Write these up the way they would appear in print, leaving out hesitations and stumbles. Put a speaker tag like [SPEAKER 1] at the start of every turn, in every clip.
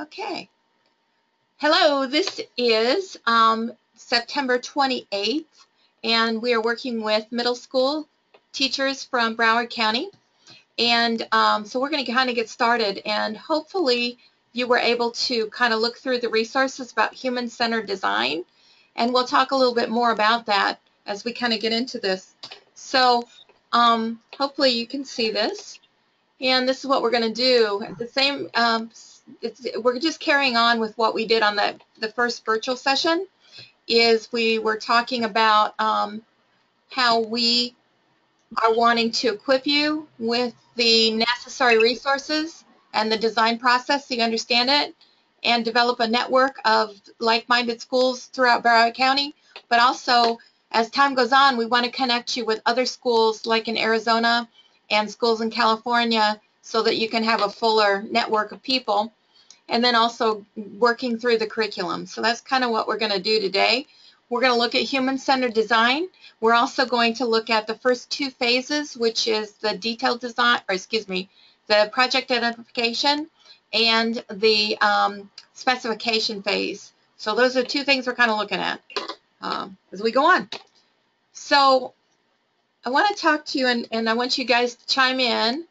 [SPEAKER 1] Okay. Hello, this is September 28th, and we are working with middle school teachers from Broward County. And so we're going to kind of get started, and hopefully you were able to kind of look through the resources about human-centered design, and we'll talk a little bit more about that as we kind of get into this. So hopefully you can see this, and this is what we're going to do. At the same we're just carrying on with what we did on the first virtual session. We were talking about how we are wanting to equip you with the necessary resources and the design process so you understand it, and develop a network of like-minded schools throughout Broward County. But also, as time goes on, we want to connect you with other schools like in Arizona and schools in California so that you can have a fuller network of people, and then also working through the curriculum. So that's kind of what we're going to do today. We're going to look at human-centered design. We're also going to look at the first two phases, which is the detailed design, or excuse me, the project identification and the specification phase. So those are two things we're kind of looking at as we go on. So I want to talk to you, and I want you guys to chime in.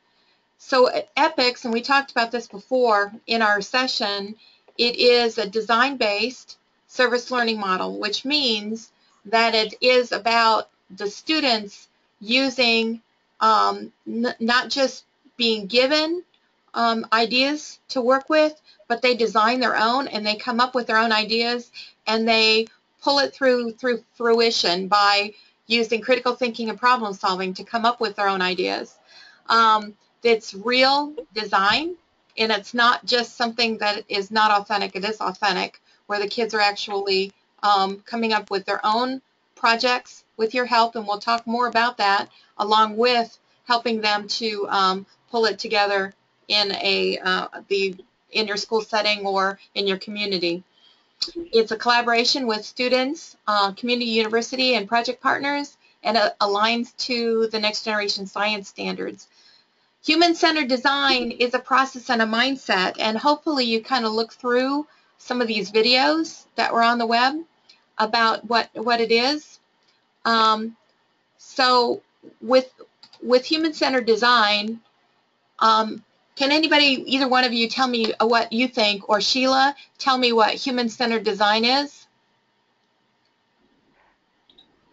[SPEAKER 1] So EPICS, and we talked about this before in our session, it is a design-based service learning model, which means that it is about the students using, not just being given ideas to work with, but they design their own, and they come up with their own ideas, and they pull it through fruition by using critical thinking and problem solving to come up with their own ideas. It's real design, and it's not just something that is not authentic. It is authentic, where the kids are actually coming up with their own projects with your help, and we'll talk more about that, along with helping them to pull it together in in your school setting or in your community. It's a collaboration with students, community university, and project partners, and it aligns to the next generation science standards. Human-centered design is a process and a mindset, and hopefully you kind of look through some of these videos that were on the web about what it is. So with human-centered design, can anybody, either one of you, tell me what you think, or Sheila, tell me what human-centered design is?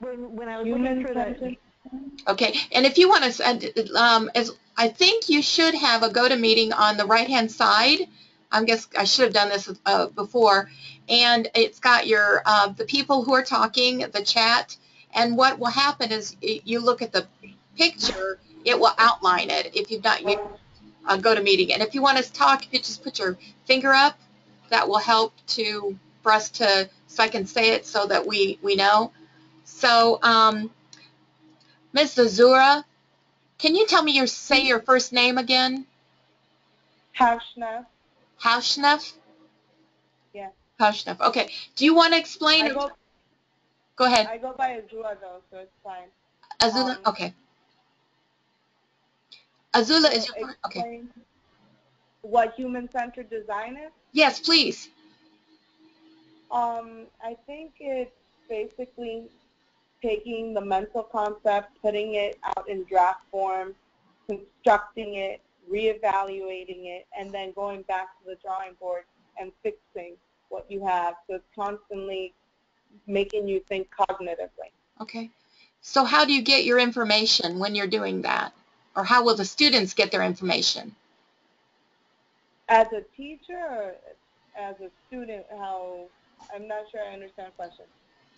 [SPEAKER 2] When I was looking for that.
[SPEAKER 1] Okay, and if you want to, I think you should have a GoToMeeting on the right-hand side. I guess I should have done this before, and it's got your the people who are talking, the chat, and what will happen is you look at the picture, it will outline it if you've not used GoToMeeting. And if you want to talk, if you just put your finger up, that will help for us to, so I can say it so that we know. So, Ms. Zazura, can you tell me say your first name again?
[SPEAKER 2] Haushnef.
[SPEAKER 1] Haushnef?
[SPEAKER 2] Yeah.
[SPEAKER 1] Haushnef. Okay. Do you want to explain? Go ahead.
[SPEAKER 2] I go by Azula though, so it's fine.
[SPEAKER 1] Azula? Okay. Azula is your first. Okay.
[SPEAKER 2] What human-centered design is?
[SPEAKER 1] Yes, please.
[SPEAKER 2] I think it's basically taking the mental concept, putting it out in draft form, constructing it, reevaluating it, and then going back to the drawing board and fixing what you have. So it's constantly making you think cognitively.
[SPEAKER 1] Okay. So how do you get your information when you're doing that? Or how will the students get their information?
[SPEAKER 2] As a teacher or as a student, I'm not sure I understand the question.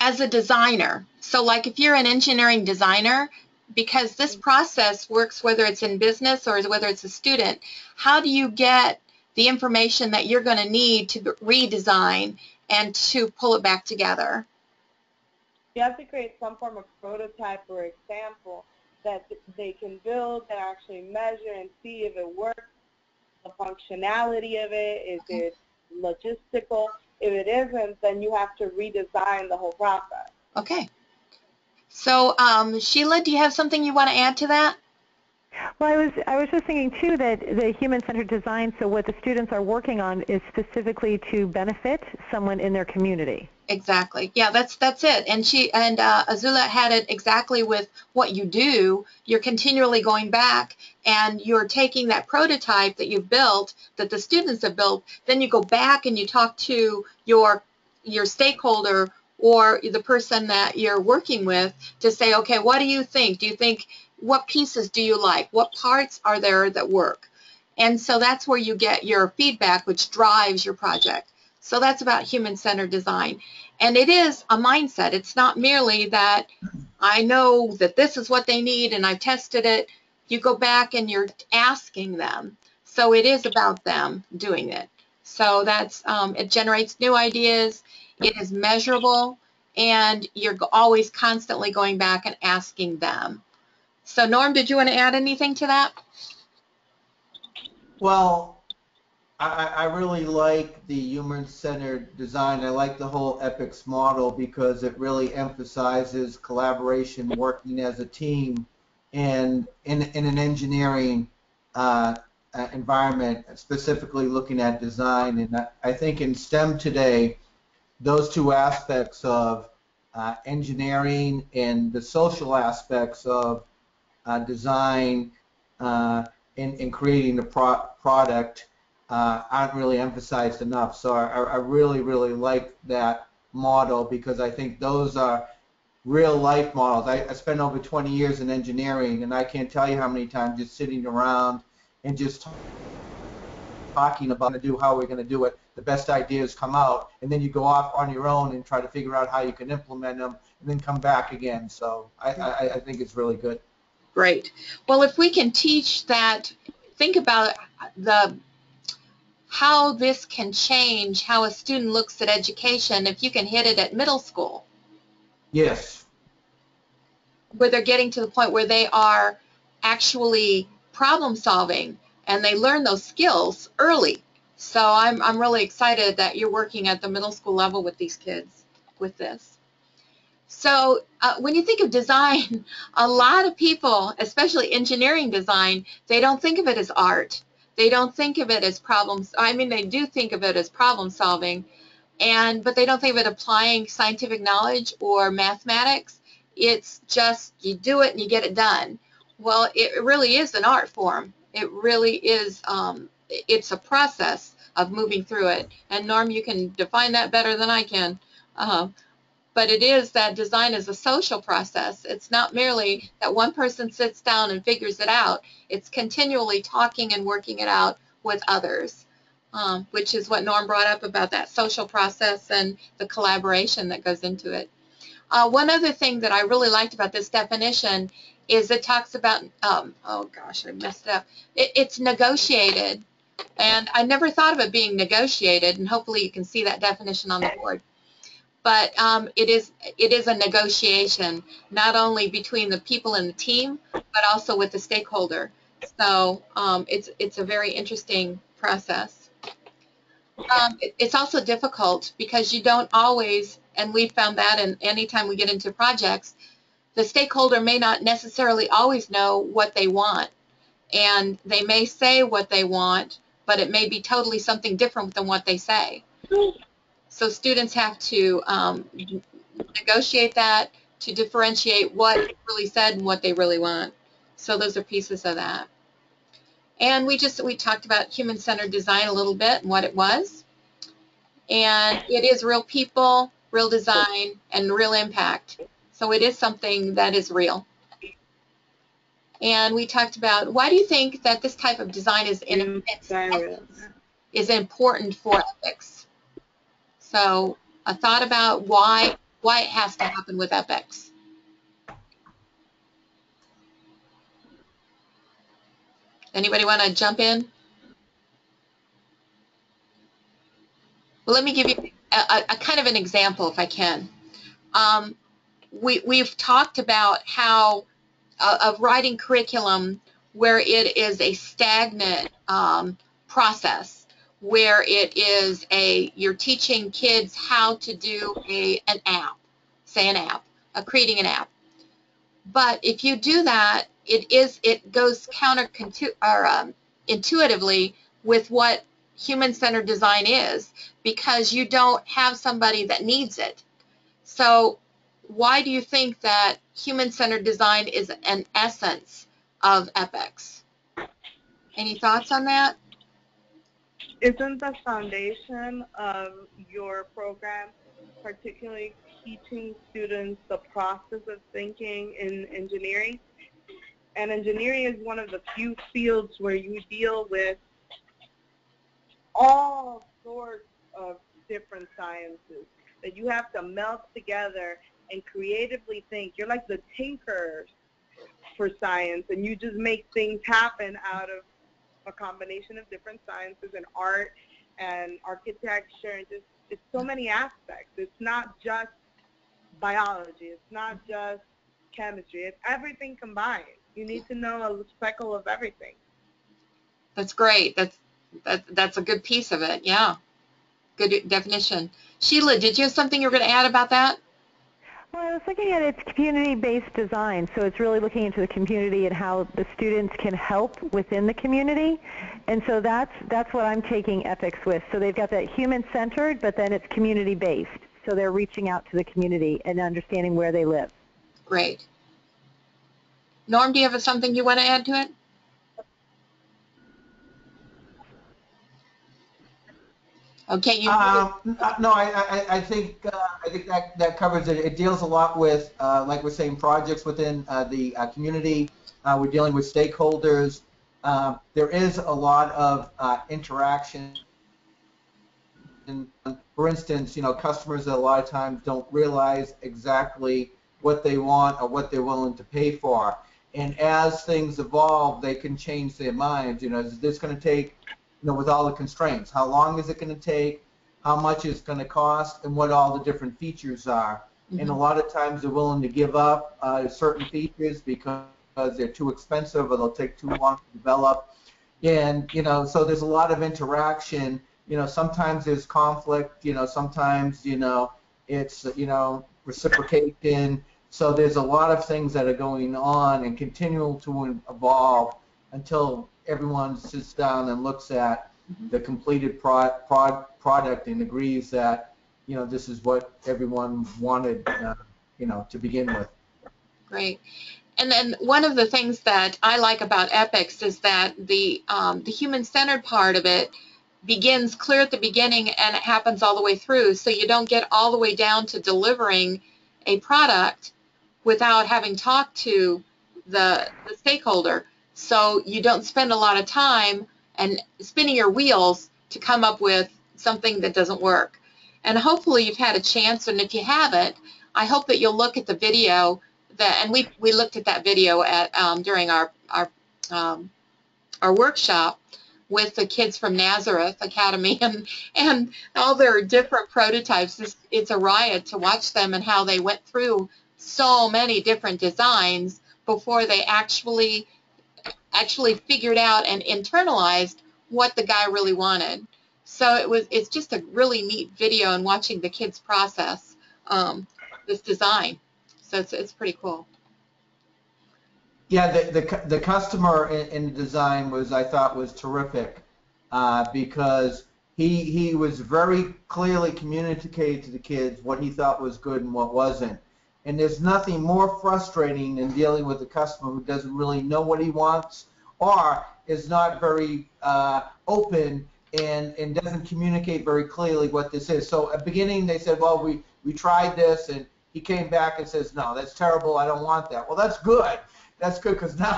[SPEAKER 1] As a designer. So like if you're an engineering designer, because this process works whether it's in business or whether it's a student, how do you get the information that you're going to need to redesign and to pull it back together?
[SPEAKER 2] You have to create some form of prototype or example that they can build and actually measure and see if it works, the functionality of it, is it logistical. If it isn't, then you have to redesign the whole process.
[SPEAKER 1] Okay. So, Sheila, do you have something you want to add to that?
[SPEAKER 3] Well, I was just thinking too that the human-centered design, so what the students are working on is specifically to benefit someone in their community.
[SPEAKER 1] Exactly. Yeah, that's it. And Azula had it exactly with what you do. You're continually going back and you're taking that prototype that you've built, that the students have built, then you go back and you talk to your stakeholder or the person that you're working with to say, okay, what do you think? Do you think, what pieces do you like? What parts are there that work? And so that's where you get your feedback, which drives your project. So that's about human-centered design. And it is a mindset. It's not merely that I know that this is what they need and I've tested it. You go back and you're asking them. So it is about them doing it. So that's it generates new ideas. It is measurable, and you're always constantly going back and asking them. So Norm, did you want to add anything to that?
[SPEAKER 4] Well, I really like the human-centered design. I like the whole EPICS model because it really emphasizes collaboration, working as a team, and in an engineering environment, specifically looking at design. And I think in STEM today, those two aspects of engineering and the social aspects of design in creating the product aren't really emphasized enough. So I really, really like that model because I think those are real life models. I spent over 20 years in engineering, and I can't tell you how many times just sitting around and just talking about how we're going to do it. The best ideas come out, and then you go off on your own and try to figure out how you can implement them, and then come back again. So I think it's really good.
[SPEAKER 1] Great. Well, if we can teach that, think about how this can change how a student looks at education if you can hit it at middle school.
[SPEAKER 4] Yes.
[SPEAKER 1] Where they're getting to the point where they are actually problem solving and they learn those skills early. So I'm really excited that you're working at the middle school level with these kids with this. So when you think of design, a lot of people, especially engineering design, they don't think of it as art. They don't think of it as problems. I mean, they do think of it as problem solving, but they don't think of it applying scientific knowledge or mathematics. It's just you do it and you get it done. Well, it really is an art form. It really is. It's a process of moving through it. And Norm, you can define that better than I can. But it is that design is a social process. It's not merely that one person sits down and figures it out. It's continually talking and working it out with others, which is what Norm brought up about that social process and the collaboration that goes into it. One other thing that I really liked about this definition is it talks about, oh gosh, I messed it up. It's negotiated, and I never thought of it being negotiated, and hopefully you can see that definition on the board. But it is a negotiation, not only between the people in the team, but also with the stakeholder. So it's a very interesting process. It's also difficult because you don't always, and we've found that in anytime we get into projects, the stakeholder may not necessarily always know what they want. And they may say what they want, but it may be totally something different than what they say. So students have to negotiate that to differentiate what is really said and what they really want. So those are pieces of that. And we talked about human-centered design a little bit and what it was. And it is real people, real design, and real impact. So it is something that is real. And we talked about, why do you think that this type of design is important for ethics? So a thought about why it has to happen with EPICS. Anybody want to jump in? Well, let me give you a kind of an example, if I can. We've talked about how of writing curriculum where it is a stagnant process, where it is you're teaching kids how to do an app, say an app, creating an app. But if you do that it goes intuitively with what human-centered design is, because you don't have somebody that needs it. So why do you think that human-centered design is an essence of EPICS? Any thoughts on that?
[SPEAKER 2] Isn't the foundation of your program particularly teaching students the process of thinking in engineering? And engineering is one of the few fields where you deal with all sorts of different sciences that you have to melt together and creatively think. You're like the tinkers for science, and you just make things happen out of a combination of different sciences and art and architecture, and just it's so many aspects. It's not just biology. It's not just chemistry. It's everything combined. You need to know a speckle of everything.
[SPEAKER 1] That's great. That's a good piece of it. Yeah, good definition. Sheila, did you have something you were going to add about that?
[SPEAKER 3] Well, I was looking at its community-based design, so it's really looking into the community and how the students can help within the community, and so that's what I'm taking EPICS with. So they've got that human-centered, but then it's community-based, so they're reaching out to the community and understanding where they live.
[SPEAKER 1] Great. Norm, do you have something you want to add to it? Okay, you.
[SPEAKER 4] No, I think that covers it. It deals a lot with, like we're saying, projects within the community. We're dealing with stakeholders. There is a lot of interaction. And for instance, customers a lot of times don't realize exactly what they want or what they're willing to pay for. And as things evolve, they can change their minds. Is this going to take, with all the constraints? How long is it going to take? How much it's going to cost? And what all the different features are? Mm-hmm. And a lot of times they're willing to give up certain features because they're too expensive or they'll take too long to develop. And, so there's a lot of interaction. Sometimes there's conflict. Sometimes, it's, reciprocation. So there's a lot of things that are going on and continue to evolve until everyone sits down and looks at the completed product and agrees that, this is what everyone wanted, to begin with.
[SPEAKER 1] Great. And then one of the things that I like about EPICS is that the human-centered part of it begins clear at the beginning and it happens all the way through, so you don't get all the way down to delivering a product without having talked to the stakeholder. So you don't spend a lot of time and spinning your wheels to come up with something that doesn't work. And hopefully you've had a chance, and if you haven't, I hope that you'll look at the video and we looked at that video at during our workshop with the kids from Nazareth Academy and all their different prototypes. It's a riot to watch them and how they went through so many different designs before they actually figured out and internalized what the guy really wanted. So it's just a really neat video, and watching the kids process this design. So it's pretty cool.
[SPEAKER 4] Yeah, the customer in the design I thought was terrific because he was very clearly communicated to the kids what he thought was good and what wasn't. And there's nothing more frustrating than dealing with a customer who doesn't really know what he wants or is not very open and doesn't communicate very clearly what this is. So at the beginning they said, well, we tried this, and he came back and says, no, that's terrible, I don't want that. Well, that's good. That's good, because now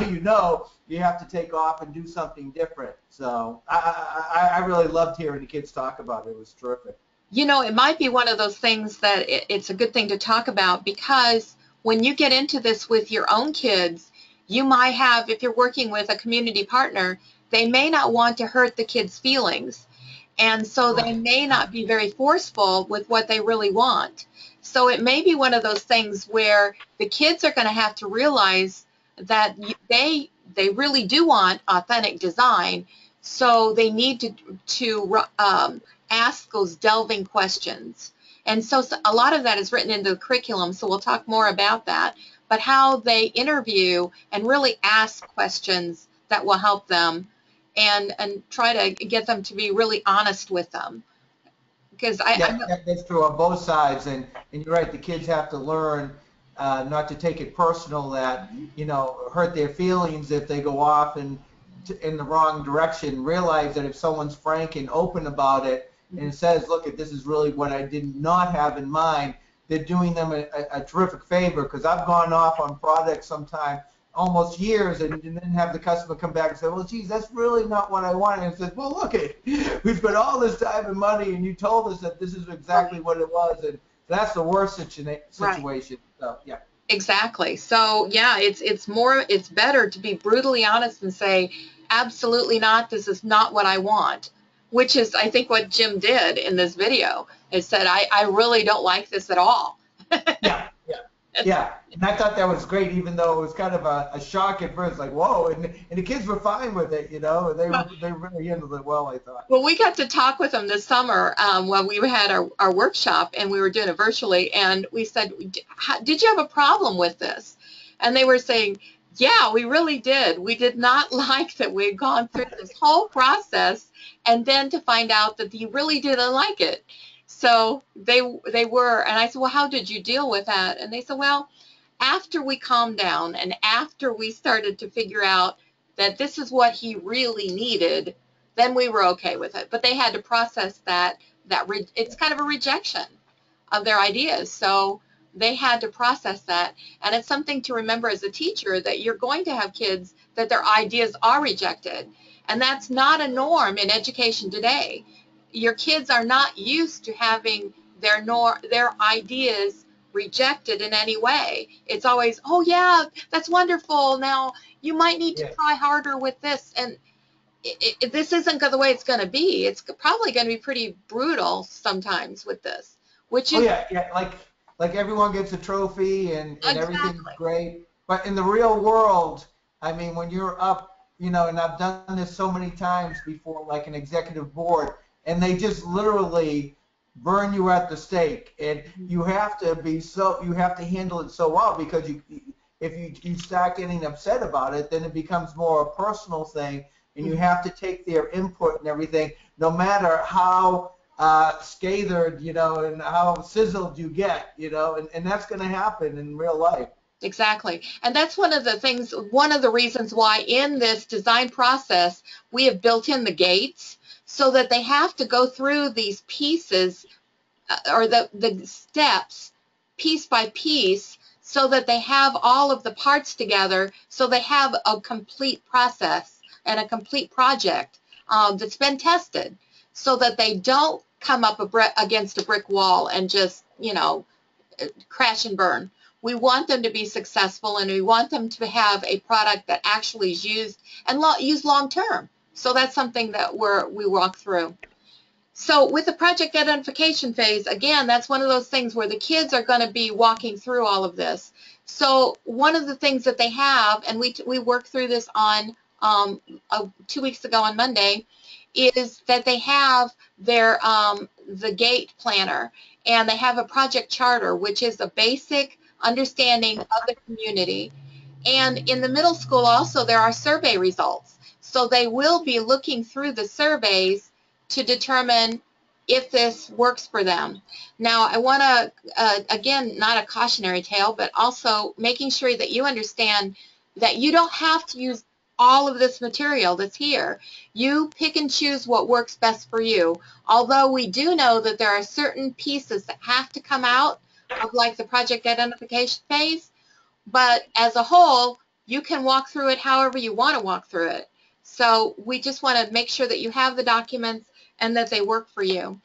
[SPEAKER 4] you have to take off and do something different. So I really loved hearing the kids talk about it. It was terrific.
[SPEAKER 1] It might be one of those things that it's a good thing to talk about, because when you get into this with your own kids, you might have, if you're working with a community partner, they may not want to hurt the kids' feelings. And so they may not be very forceful with what they really want. So it may be one of those things where the kids are going to have to realize that they really do want authentic design. So they need to ask those delving questions. And so a lot of that is written into the curriculum, so we'll talk more about that. but how they interview and really ask questions that will help them, and try to get them to be really honest with them. Because I know,
[SPEAKER 4] That's true on both sides, and you're right. The kids have to learn not to take it personal that hurt their feelings if they go off in the wrong direction. Realize that if someone's frank and open about it and says, "Look, this is really what I did not have in mind," they're doing them a terrific favor. Because I've gone off on products sometime almost years and then have the customer come back and say, "Well, geez, that's really not what I wanted." And says, "Well, look, we've spent all this time and money, and you told us that this is exactly what it was," and that's the worst situation.
[SPEAKER 1] Right.
[SPEAKER 4] So, yeah.
[SPEAKER 1] Exactly. So yeah, it's better to be brutally honest and say, absolutely not, this is not what I want, which is I think what Jim did in this video. It said, I really don't like this at all.
[SPEAKER 4] Yeah, yeah, yeah. And I thought that was great, even though it was kind of a shock at first, like, whoa, and the kids were fine with it, they really handled it well, I thought.
[SPEAKER 1] Well, we got to talk with them this summer when we had our workshop, and we were doing it virtually, and we said, did you have a problem with this? And they were saying, yeah, we really did. We did not like that we had gone through this whole process and then to find out that you really didn't like it. So they were, and I said, well, how did you deal with that? And they said, well, after we calmed down and after we started to figure out that this is what he really needed, then we were okay with it. But they had to process that it's kind of a rejection of their ideas. So they had to process that. And it's something to remember as a teacher, that you're going to have kids that their ideas are rejected. And that's not a norm in education today. Your kids are not used to having their ideas rejected in any way. It's always, oh yeah, that's wonderful. Now you might need to try harder with this. And this isn't the way it's going to be. It's probably going to be pretty brutal sometimes with this, which is
[SPEAKER 4] like everyone gets a trophy and everything's
[SPEAKER 1] exactly
[SPEAKER 4] great. But in the real world, I mean, when you're up, and I've done this so many times before, like an executive board, and they just literally burn you at the stake, and you have to handle it so well, because if you start getting upset about it, then it becomes more a personal thing. And you have to take their input and everything, no matter how scathed, and how sizzled you get, and that's going to happen in real life.
[SPEAKER 1] Exactly. And that's one of the reasons why in this design process we have built in the gates, so that they have to go through these pieces or the steps piece by piece, so that they have all of the parts together, so they have a complete process and a complete project that's been tested, so that they don't come up against a brick wall and just, crash and burn. We want them to be successful, and we want them to have a product that actually is used and used long term. So that's something that we walk through. So with the project identification phase, again, that's one of those things where the kids are going to be walking through all of this. So one of the things that they have, and we worked through this on 2 weeks ago on Monday, is that they have their the gate planner, and they have a project charter, which is a basic understanding of the community. And in the middle school also, there are survey results. So they will be looking through the surveys to determine if this works for them. Now, I want to, again, not a cautionary tale, but also making sure that you understand that you don't have to use all of this material that's here. You pick and choose what works best for you. Although we do know that there are certain pieces that have to come out of like the project identification phase, but as a whole, you can walk through it however you want to walk through it. So we just want to make sure that you have the documents and that they work for you.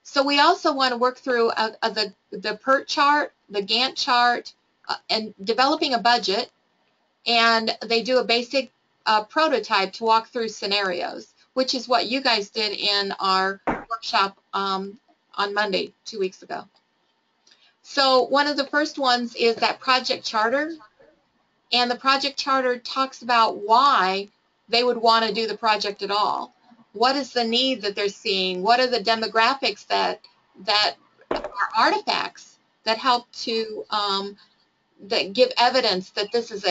[SPEAKER 1] So we also want to work through the PERT chart, the Gantt chart, and developing a budget. And they do a basic prototype to walk through scenarios, which is what you guys did in our workshop on Monday, 2 weeks ago. So one of the first ones is that project charter. And the project charter talks about why they would want to do the project at all. What is the need that they're seeing? What are the demographics that are artifacts that help to that give evidence that this is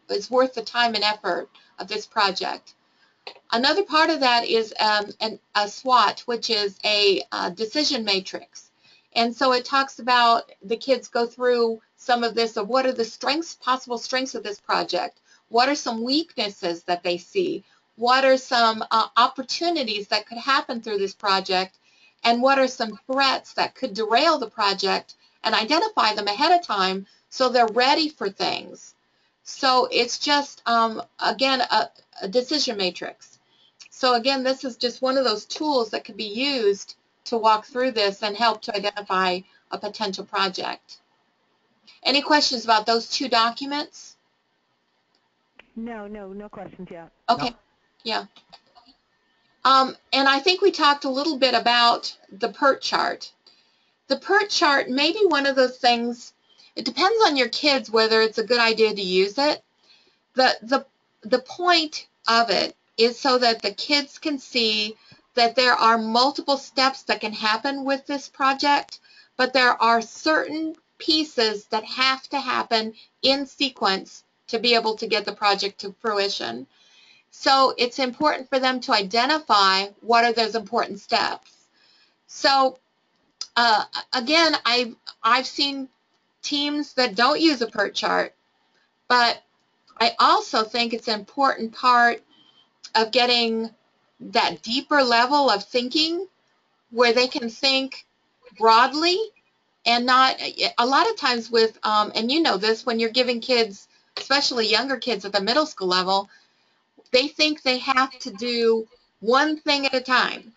[SPEAKER 1] is worth the time and effort of this project. Another part of that is a SWOT, which is a decision matrix. And so it talks about, the kids go through some of this, of what are the strengths, possible strengths of this project, what are some weaknesses that they see, what are some opportunities that could happen through this project, and what are some threats that could derail the project, and identify them ahead of time so they're ready for things. So it's just, again, a decision matrix. So again, this is just one of those tools that could be used to walk through this and help to identify a potential project. Any questions about those two documents?
[SPEAKER 3] No questions yet.
[SPEAKER 1] Okay,
[SPEAKER 4] No.
[SPEAKER 1] yeah. And I think we talked a little bit about the PERT chart. The PERT chart may be one of those things, it depends on your kids whether it's a good idea to use it. The point of it is so that the kids can see that there are multiple steps that can happen with this project, but there are certain pieces that have to happen in sequence to be able to get the project to fruition. So it's important for them to identify what are those important steps. So again, I've seen teams that don't use a PERT chart, but I also think it's an important part of getting that deeper level of thinking where they can think broadly and not, a lot of times with, and you know this, when you're giving kids, especially younger kids at the middle school level, they think they have to do one thing at a time.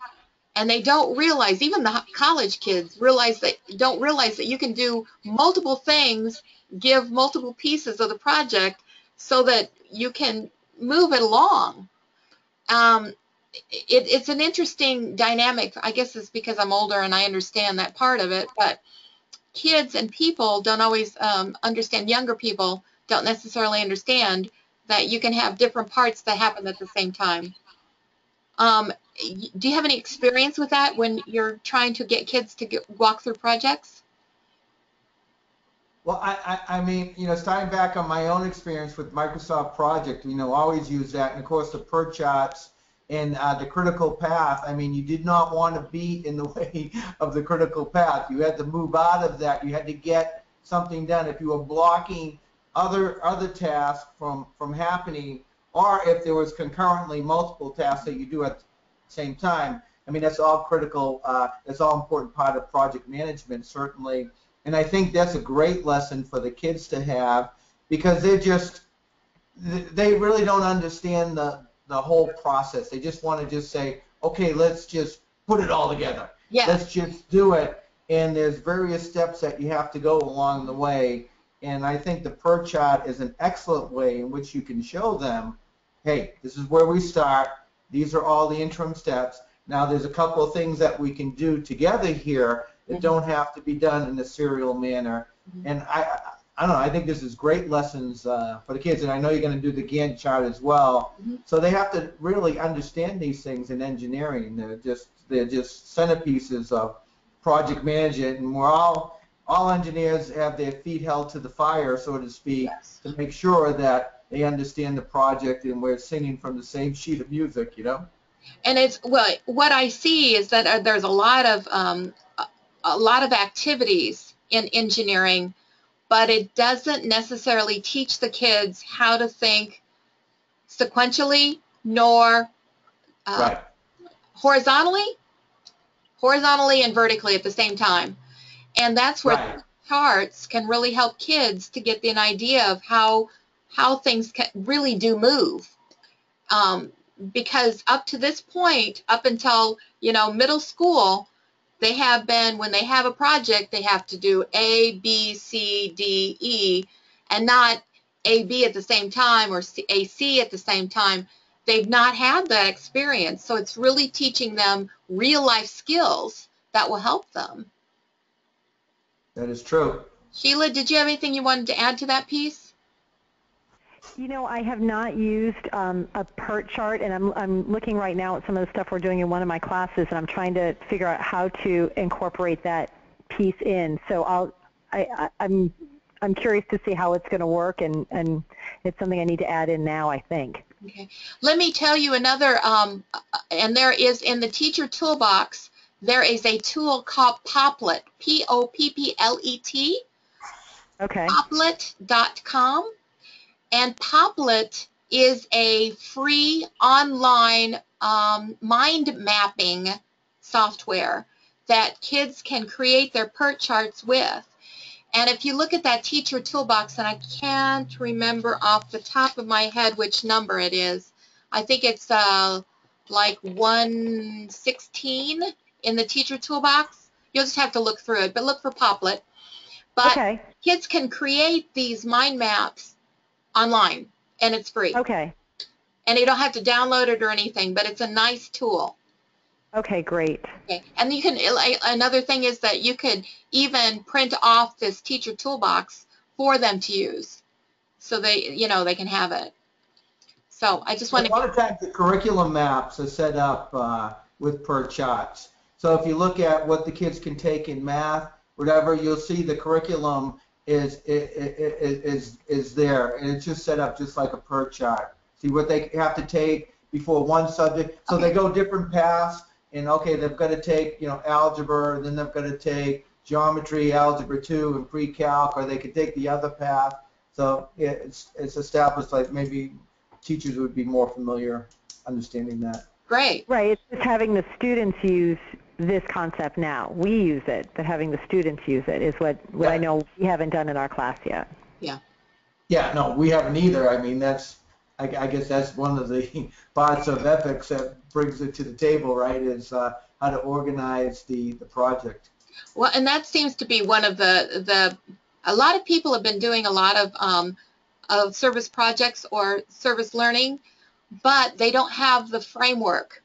[SPEAKER 1] And they don't realize, even the college kids don't realize that you can do multiple things, give multiple pieces of the project so that you can move it along. It's an interesting dynamic. I guess it's because I'm older and I understand that part of it, but kids and people don't always understand. Younger people don't necessarily understand that you can have different parts that happen at the same time. Do you have any experience with that when you're trying to get kids to walk through projects?
[SPEAKER 4] Well, I mean, starting back on my own experience with Microsoft Project, always use that. And of course, the PERT charts and the critical path. I mean, you did not want to be in the way of the critical path. You had to move out of that. You had to get something done. If you were blocking other tasks from happening, or if there was concurrently multiple tasks that you do at the same time, I mean, that's all critical. That's all important part of project management, certainly. And I think that's a great lesson for the kids to have, because they really don't understand the whole process. They just want to just say, okay, let's just put it all together.
[SPEAKER 1] Yeah.
[SPEAKER 4] Let's just do it. And there's various steps that you have to go along the way. And I think the PERT chart is an excellent way in which you can show them, hey, this is where we start. These are all the interim steps. Now there's a couple of things that we can do together here that don't have to be done in a serial manner. And I don't know, I think this is great lessons for the kids, and I know you're going to do the Gantt chart as well. So they have to really understand these things in engineering. They're just centerpieces of project management, and we're all engineers have their feet held to the fire, so to speak, to make sure that they understand the project and we're singing from the same sheet of music,
[SPEAKER 1] And it's, well, what I see is that there's a lot of activities in engineering, but it doesn't necessarily teach the kids how to think sequentially nor horizontally and vertically at the same time. And that's where charts can really help kids to get an idea of how things really do move. Because up to this point, up until, middle school, they have been, when they have a project, they have to do A, B, C, D, E, and not A, B at the same time or A, C at the same time. They've not had that experience. So it's really teaching them real life skills that will help them.
[SPEAKER 4] That is true.
[SPEAKER 1] Sheila, did you have anything you wanted to add to that piece?
[SPEAKER 3] I have not used a PERT chart, and I'm looking right now at some of the stuff we're doing in one of my classes, and I'm trying to figure out how to incorporate that piece in. So I'm I'm curious to see how it's going to work, and it's something I need to add in now, I think.
[SPEAKER 1] Okay. Let me tell you another, and there is in the teacher toolbox, there is a tool called Popplet, P-O-P-P-L-E-T,
[SPEAKER 3] Okay.
[SPEAKER 1] Popplet.com, and Popplet is a free online mind mapping software that kids can create their PERT charts with. And if you look at that teacher toolbox, and I can't remember off the top of my head which number it is, I think it's like 116 in the teacher toolbox. You'll just have to look through it, but look for Popplet. But
[SPEAKER 3] Okay.
[SPEAKER 1] kids can create these mind maps online, and it's free.
[SPEAKER 3] Okay.
[SPEAKER 1] And you don't have to download it or anything, but it's a nice tool.
[SPEAKER 3] Okay, great.
[SPEAKER 1] Okay, and you can, another thing is that you could even print off this teacher toolbox for them to use, so they, they can have it. So I just want
[SPEAKER 4] A lot of times the curriculum maps are set up with PERT charts. So if you look at what the kids can take in math, whatever, you'll see the curriculum is there, and it's just set up just like a PERT chart. See what they have to take before one subject. So they go different paths. And okay, they've got to take, algebra, and then they've got to take geometry, algebra 2, and pre-calc, or they could take the other path. So it's established, like maybe teachers would be more familiar understanding that.
[SPEAKER 1] Great.
[SPEAKER 3] Right, it's just having the students use this concept now. We use it, but having the students use it is what I know we haven't done in our class yet.
[SPEAKER 1] Yeah.
[SPEAKER 4] Yeah, no, we haven't either. I mean, I guess that's one of the parts of ethics that brings it to the table, right, is how to organize the project.
[SPEAKER 1] Well, and that seems to be one of a lot of people have been doing a lot of service projects or service learning, but they don't have the framework.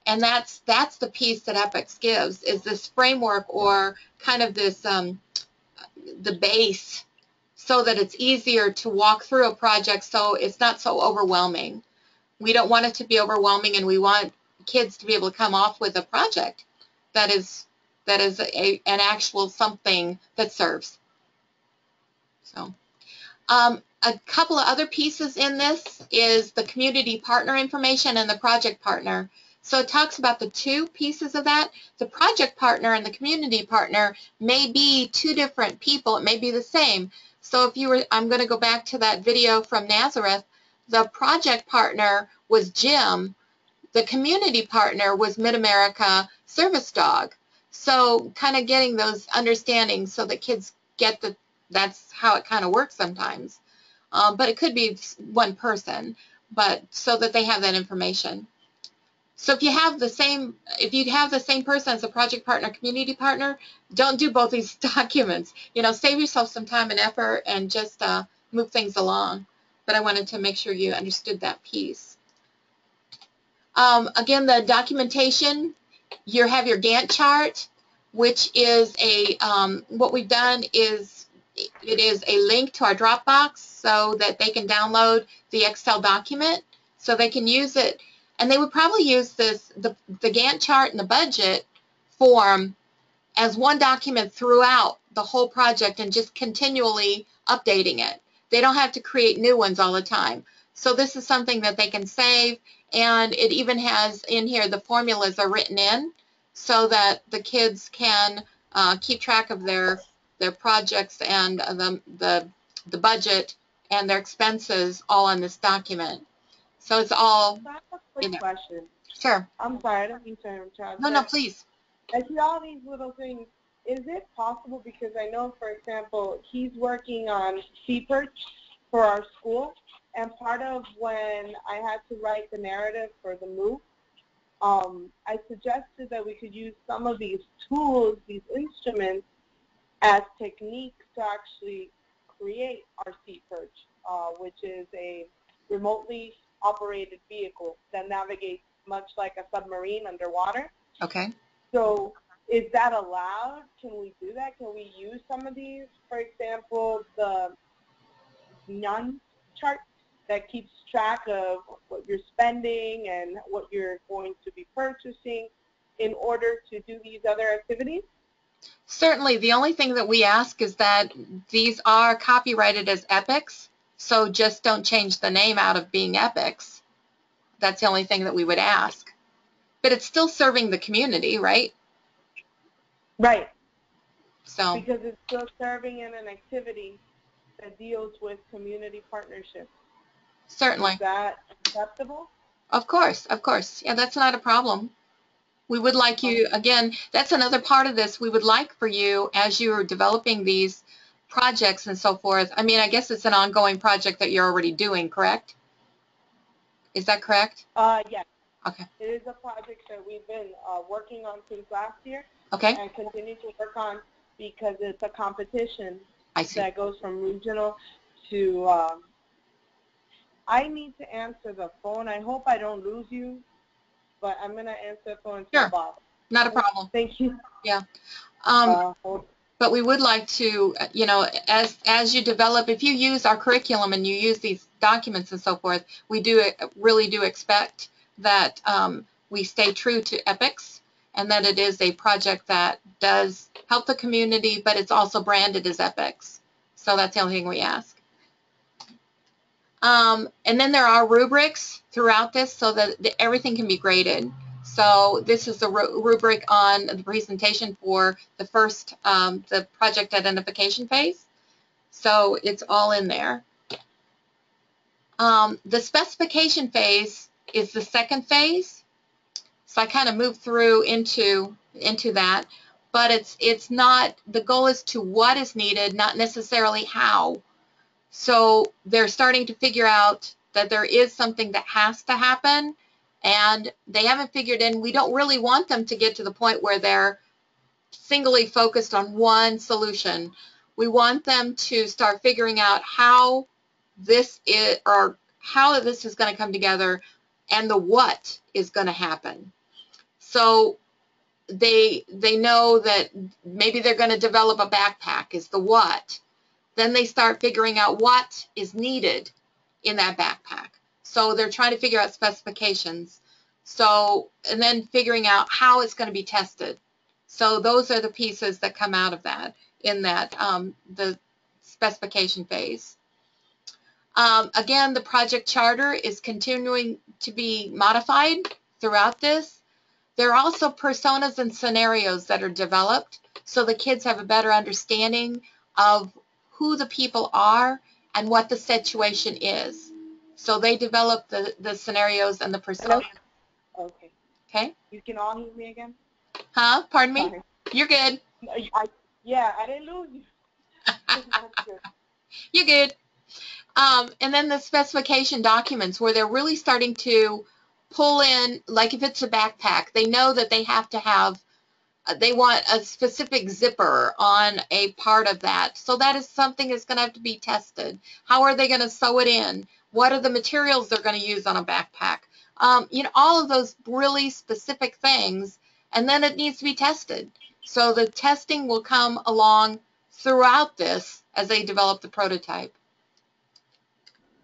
[SPEAKER 1] And that's the piece that EPICS gives, is this framework, or kind of this, the base, so that it's easier to walk through a project, so it's not so overwhelming. We don't want it to be overwhelming, and we want kids to be able to come off with a project that is an actual something that serves. So a couple of other pieces in this is the community partner information and the project partner. So it talks about the two pieces of that. The project partner and the community partner may be two different people. It may be the same. So if you were, I'm going to go back to that video from Nazareth. The project partner was Jim. The community partner was Mid-America Service Dog. So kind of getting those understandings so that kids get that that's how it kind of works sometimes. But it could be one person, but so that they have that information. So if you have the same person as a project partner, community partner, don't do both these documents. Save yourself some time and effort and just move things along. But I wanted to make sure you understood that piece. Again, the documentation, you have your Gantt chart, which is what we've done is it is a link to our Dropbox so that they can download the Excel document so they can use it. And they would probably use the Gantt chart and the budget form as one document throughout the whole project and just continually updating it. They don't have to create new ones all the time. So this is something that they can save, and it even has in here the formulas are written in so that the kids can keep track of their projects and the budget and their expenses all on this document. So it's all
[SPEAKER 2] I have a quick question.
[SPEAKER 1] Sure.
[SPEAKER 2] I'm sorry, I don't mean to interrupt.
[SPEAKER 1] No, please.
[SPEAKER 2] I see all these little things. Is it possible, because I know, for example, he's working on CPERT for our school, and part of when I had to write the narrative for the MOOC, I suggested that we could use some of these tools, these instruments, as techniques to actually create our CPERT, which is a remotely operated vehicle that navigates much like a submarine underwater.
[SPEAKER 1] Okay.
[SPEAKER 2] So is that allowed? Can we do that? Can we use some of these? For example, the NUN chart that keeps track of what you're spending and what you're going to be purchasing in order to do these other activities?
[SPEAKER 1] Certainly. The only thing that we ask is that these are copyrighted as epics, so just don't change the name out of being epics. That's the only thing that we would ask. But it's still serving the community, right?
[SPEAKER 2] Right.
[SPEAKER 1] So
[SPEAKER 2] Because it's still serving in an activity that deals with community partnership.
[SPEAKER 1] certainly.
[SPEAKER 2] Is that acceptable?
[SPEAKER 1] Of course, of course. Yeah, that's not a problem. We would like you, again, that's another part of this. We would like for you, as you are developing these projects and so forth, I mean, I guess it's an ongoing project that you're already doing, correct? Is that correct?
[SPEAKER 2] Yes.
[SPEAKER 1] Okay.
[SPEAKER 2] It is a project that we've been working on since last year.
[SPEAKER 1] Okay.
[SPEAKER 2] And continue to work on because it's a competition
[SPEAKER 1] I see.
[SPEAKER 2] that goes from regional to I need to answer the phone. I hope I don't lose you, but I'm going to answer the phone to
[SPEAKER 1] Sure.
[SPEAKER 2] Bob.
[SPEAKER 1] Not a problem.
[SPEAKER 2] Thank you.
[SPEAKER 1] Yeah.
[SPEAKER 2] But
[SPEAKER 1] we would like to, you know, as you develop, if you use our curriculum and you use these documents and so forth, we really do expect that we stay true to epics and that it is a project that does help the community, but it's also branded as epics. So that's the only thing we ask. And then there are rubrics throughout this so that everything can be graded. So this is the rubric on the presentation for the first, the project identification phase. So it's all in there. The specification phase is the second phase. So I kind of moved through into that, but it's not, the goal is to what is needed, not necessarily how. So they're starting to figure out that there is something that has to happen, and they haven't figured in, we don't really want them to get to the point where they're singly focused on one solution. We want them to start figuring out how this is, or how this is going to come together and the what is going to happen. So they know that maybe they're going to develop a backpack is the what. Then they start figuring out what is needed in that backpack. So they're trying to figure out specifications. So, and then figuring out how it's going to be tested. So those are the pieces that come out of that in that, the specification phase. Again, the project charter is continuing to be modified throughout this. There are also personas and scenarios that are developed so the kids have a better understanding of who the people are and what the situation is. So they develop the scenarios and the personas.
[SPEAKER 2] Okay.
[SPEAKER 1] Okay?
[SPEAKER 2] You can all hear me again?
[SPEAKER 1] Huh? Pardon me?
[SPEAKER 2] Sorry.
[SPEAKER 1] You're good.
[SPEAKER 2] Yeah, I didn't lose you. That's good.
[SPEAKER 1] You're good. And then the specification documents where they're really starting to pull in, like if it's a backpack, they know that they have to have, they want a specific zipper on a part of that. So that is something that's going to have to be tested. How are they going to sew it in? What are the materials they're going to use on a backpack? You know, all of those really specific things, and then it needs to be tested. So the testing will come along throughout this as they develop the prototype.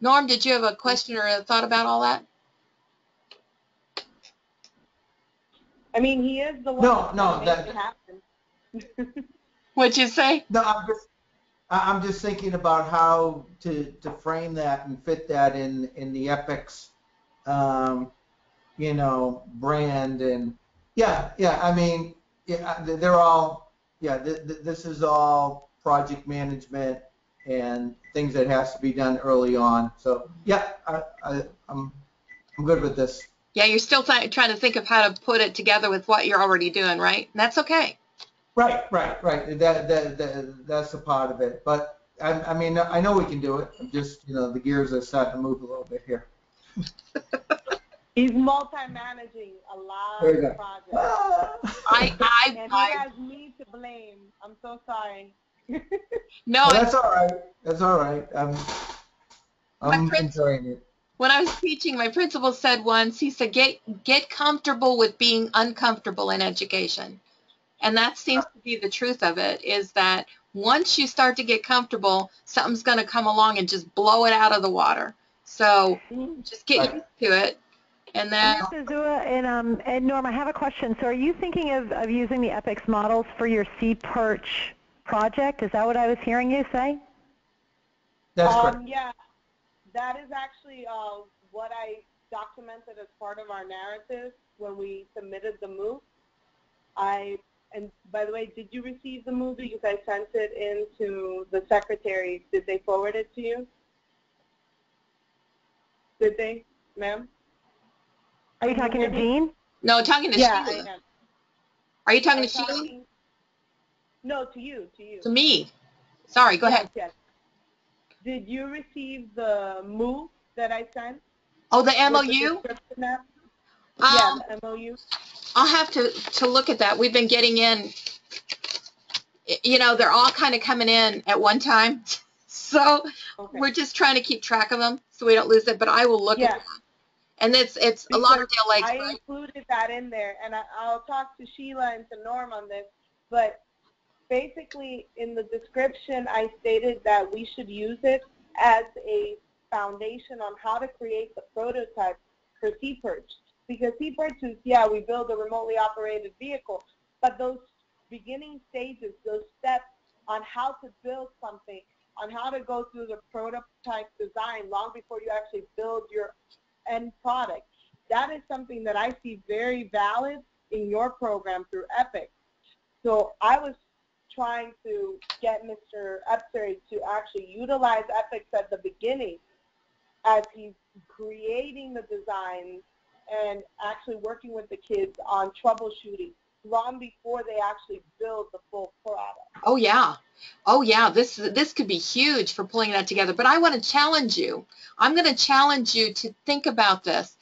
[SPEAKER 1] Norm, did you have a question or a thought about all that?
[SPEAKER 2] I mean, he is the one that makes it happen.
[SPEAKER 1] What'd you say?
[SPEAKER 4] No, I'm just thinking about how to frame that and fit that in the epics, you know, brand and yeah. I mean, yeah, they're all this is all project management and things that has to be done early on. So yeah, I'm good with this.
[SPEAKER 1] Yeah, you're still trying to think of how to put it together with what you're already doing, right? And that's okay.
[SPEAKER 4] Right. That's a part of it. But I mean, I know we can do it. I'm just, you know, the gears are starting to move a little bit here.
[SPEAKER 2] He's multi-managing a lot of projects. And he has me to blame. I'm so sorry.
[SPEAKER 1] No,
[SPEAKER 4] well, that's all right. That's all right. I'm enjoying it.
[SPEAKER 1] When I was teaching, my principal said once, he said, get comfortable with being uncomfortable in education. And that seems to be the truth of it, is that once you start to get comfortable, something's going to come along and just blow it out of the water. So just get used to it. And then,
[SPEAKER 3] Ms. Azua and Norm, I have a question. So are you thinking of using the EPICS models for your Sea Perch project? Is that what I was hearing you say?
[SPEAKER 4] That's correct.
[SPEAKER 2] Yeah, that is actually what I documented as part of our narrative when we submitted the MOOC. And by the way, did you receive the MOOC? Because I sent it into the secretary. Did they forward it to you? Did they, ma'am?
[SPEAKER 3] Are you talking to Jean?
[SPEAKER 1] no, talking to
[SPEAKER 2] Yeah,
[SPEAKER 1] Sheila.
[SPEAKER 2] I am.
[SPEAKER 1] Are you talking
[SPEAKER 2] I'm
[SPEAKER 1] to Sheila?
[SPEAKER 2] talking, no, to you.
[SPEAKER 1] To me. Sorry, go ahead.
[SPEAKER 2] Yes. Did you receive the MOOC that I sent?
[SPEAKER 1] Oh, the
[SPEAKER 2] With the
[SPEAKER 1] MOU?
[SPEAKER 2] description app? Yeah, the MOU.
[SPEAKER 1] I'll have to look at that. We've been getting in, you know, they're all kind of coming in at one time. So
[SPEAKER 2] Okay.
[SPEAKER 1] we're just trying to keep track of them so we don't lose it, but I will look at that. And it's a Lauderdale Lakes,
[SPEAKER 2] I
[SPEAKER 1] right?
[SPEAKER 2] included that in there, and I'll talk to Sheila and to Norm on this, but basically in the description I stated that we should use it as a foundation on how to create the prototype for Sea Perch. Because Sea Perch is, yeah, we build a remotely operated vehicle, but those beginning stages, those steps on how to build something, on how to go through the prototype design long before you actually build your end product, that is something that I see very valid in your program through EPIC. So I was trying to get Mr. Epseri to actually utilize EPICS at the beginning as he's creating the designs and actually working with the kids on troubleshooting long before they actually build the full product.
[SPEAKER 1] Oh yeah. Oh yeah, this could be huge for pulling that together. But I want to challenge you. I'm going to challenge you to think about this.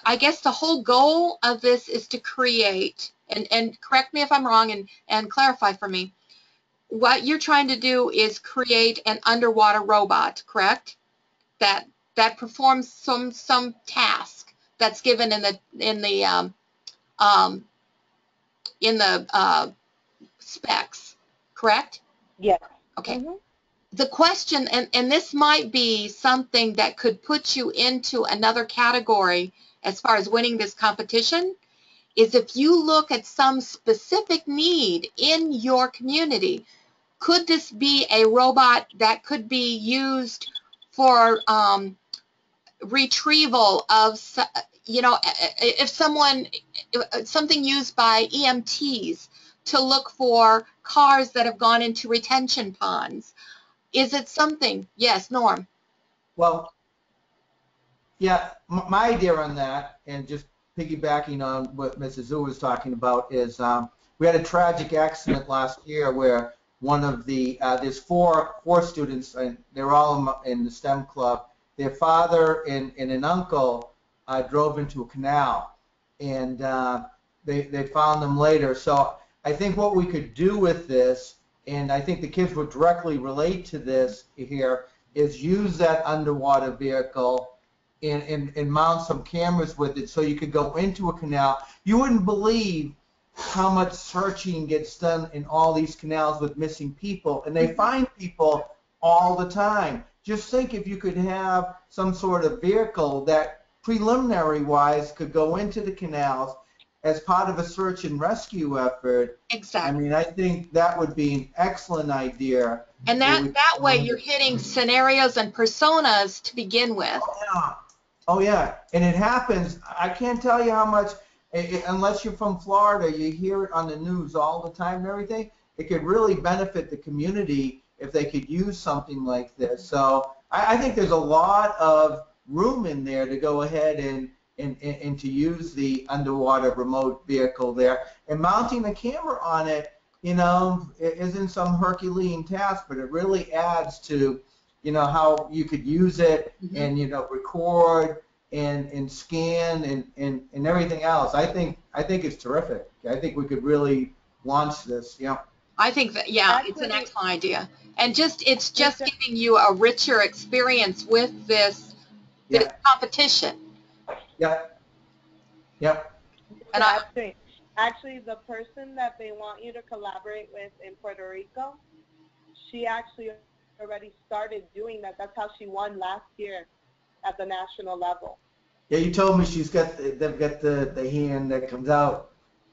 [SPEAKER 1] I guess the whole goal of this is to create, and correct me if I'm wrong and clarify for me. What you're trying to do is create an underwater robot, correct? That performs some task that's given in the specs, correct?
[SPEAKER 2] Yes.
[SPEAKER 1] Okay. The question, and this might be something that could put you into another category as far as winning this competition, is if you look at some specific need in your community, could this be a robot that could be used for retrieval of, you know, if something used by EMTs to look for cars that have gone into retention ponds? Is it something? Yes, Norm.
[SPEAKER 4] Well, yeah, my idea on that, and just piggybacking on what Mrs. Zhu was talking about, is we had a tragic accident last year where one of the, there's four students, and they're all in the STEM club. Their father and an uncle drove into a canal, and they found them later. So I think what we could do with this, and I think the kids would directly relate to this here, is use that underwater vehicle and mount some cameras with it so you could go into a canal. You wouldn't believe how much searching gets done in all these canals with missing people, and they find people all the time. Just think if you could have some sort of vehicle that preliminary-wise could go into the canals as part of a search and rescue effort.
[SPEAKER 1] Exactly.
[SPEAKER 4] I mean, I think that would be an excellent idea.
[SPEAKER 1] And that way you're hitting scenarios and personas to begin with.
[SPEAKER 4] Oh, yeah. Oh, yeah. And it happens. I can't tell you how much, unless you're from Florida, you hear it on the news all the time and everything. It could really benefit the community if they could use something like this. So I think there's a lot of room in there to go ahead and to use the underwater remote vehicle there. And mounting a camera on it, you know, isn't some Herculean task, but it really adds to, you know, how you could use it and, you know, record and scan and everything else. I think it's terrific. I think we could really launch this. Yeah.
[SPEAKER 1] I think that, yeah,
[SPEAKER 2] Actually,
[SPEAKER 1] it's an excellent idea. And it's just giving you a richer experience with this competition.
[SPEAKER 4] Yep. Yep.
[SPEAKER 2] And actually, the person that they want you to collaborate with in Puerto Rico, she actually already started doing that. That's how she won last year at the national level.
[SPEAKER 4] Yeah, you told me they've got the hand that comes out